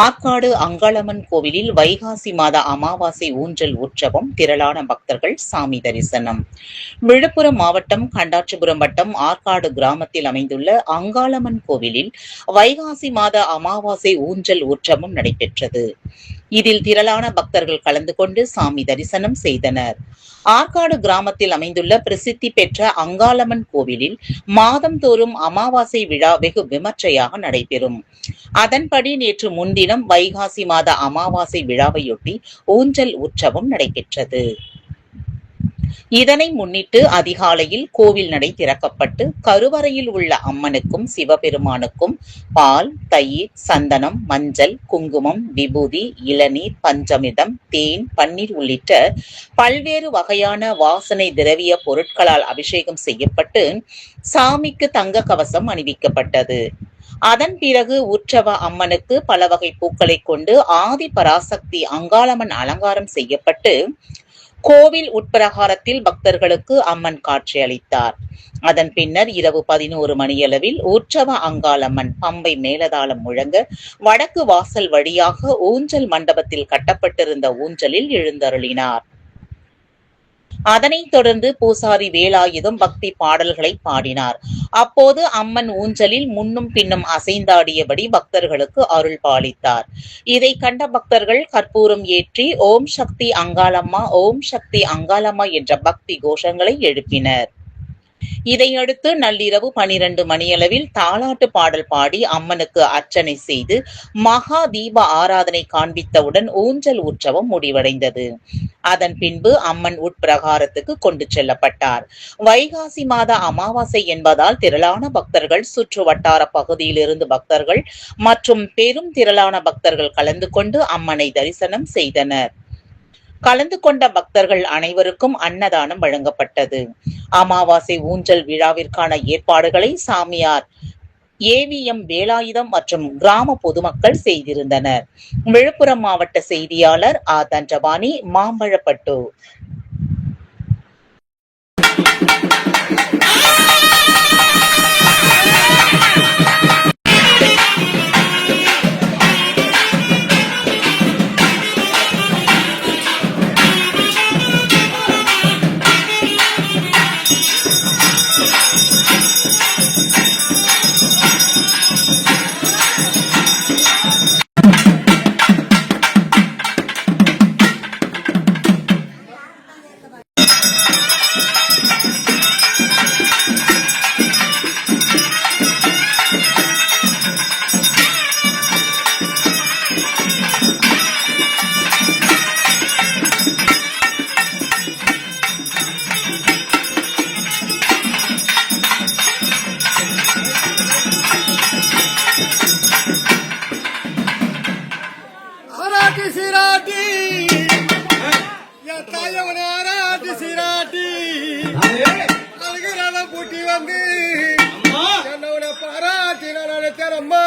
ஆற்காடு அங்காளம்மன் கோவிலில் வைகாசி மாத அமாவாசை ஊஞ்சல் உற்சவம், திரளான பக்தர்கள் சாமி தரிசனம். விழுப்புரம் மாவட்டம் கண்டாச்சிபுரம் வட்டம் ஆற்காடு கிராமத்தில் அமைந்துள்ள அங்காளம்மன் கோவிலில் வைகாசி மாத அமாவாசை ஊஞ்சல் உற்சவம் நடைபெற்றது. இதில் திரளான பக்தர்கள் கலந்து கொண்டு சாமி தரிசனம் செய்தனர். ஆற்காடு கிராமத்தில் அமைந்துள்ள பிரசித்தி பெற்ற அங்காளம்மன் கோவிலில் மாதந்தோறும் அமாவாசை விழா வெகு விமர்சையாக நடைபெறும். அதன்படி நேற்று முன்தினம் வைகாசி மாத அமாவாசை விழாவையொட்டி ஊஞ்சல் உற்சவம் நடைபெற்றது. இதனை முன்னிட்டு அதிகாலையில் கோவில் நடை திறக்கப்பட்டு கருவறையில் உள்ள அம்மனுக்கும் சிவபெருமானுக்கும் பால், தயிர், சந்தனம், மஞ்சள், குங்குமம், விபூதி, இளநீர், பஞ்சமிர்தம், தேன், பன்னீர் உள்ளிட்ட பல்வேறு வகையான வாசனை திரவிய பொருட்களால் அபிஷேகம் செய்யப்பட்டு சாமிக்கு தங்க கவசம் அணிவிக்கப்பட்டது. அதன் பிறகு உற்சவ அம்மனுக்கு பல வகை பூக்களை கொண்டு ஆதி பராசக்தி அங்காளம்மன் அலங்காரம் செய்யப்பட்டு கோவில் உட்பிரகாரத்தில் பக்தர்களுக்கு அம்மன் காட்சி அளித்தார். அதன் பின்னர் இரவு 11 மணியளவில் உற்சவ அங்காளம்மன் பம்பை மேலதாளம் முழங்க வடக்கு வாசல் வழியாக ஊஞ்சல் மண்டபத்தில் கட்டப்பட்டிருந்த ஊஞ்சலில் எழுந்தருளினார். அதனைத் தொடர்ந்து பூசாரி வேலாயுதம் பக்தி பாடல்களை பாடினார். அப்போது அம்மன் ஊஞ்சலில் முன்னும் பின்னும் அசைந்தாடியபடி பக்தர்களுக்கு அருள் பாலித்தார். இதை கண்ட பக்தர்கள் கற்பூரம் ஏற்றி ஓம் சக்தி அங்காளம்மா, ஓம் சக்தி அங்காளம்மா என்ற பக்தி கோஷங்களை எழுப்பினர். இதையடுத்து நள்ளிரவு 12 மணியளவில் தாலாட்டு பாடல் பாடி அம்மனுக்கு அர்ச்சனை செய்து மகா தீப ஆராதனை காண்பித்தவுடன் ஊஞ்சல் உற்சவம் முடிவடைந்தது. அதன் பின்பு அம்மன் உட்பிரகாரத்துக்கு கொண்டு செல்லப்பட்டார். வைகாசி மாத அமாவாசை என்பதால் திரளான பக்தர்கள், சுற்று வட்டார பகுதியிலிருந்து பக்தர்கள் மற்றும் பெரும் திரளான பக்தர்கள் கலந்து கொண்டு அம்மனை தரிசனம் செய்தனர். கலந்து கொண்ட பக்தர்கள் அனைவருக்கும் அன்னதானம் வழங்கப்பட்டது. அமாவாசை ஊஞ்சல் விழாவிற்கான ஏற்பாடுகளை சாமியார் ஏவிஎம் வேலாயுதம் மற்றும் கிராம பொதுமக்கள் செய்திருந்தனர். விழுப்புரம் மாவட்ட செய்தியாளர் ஆ. தண்டபாணி, மாம்பழப்பட்டு. சிராட்டி தாயவனாராட்டி சிராட்டி அழகிரால பூட்டி வந்து என்னோட பாராட்டி நான் நினைக்கிறம்மா.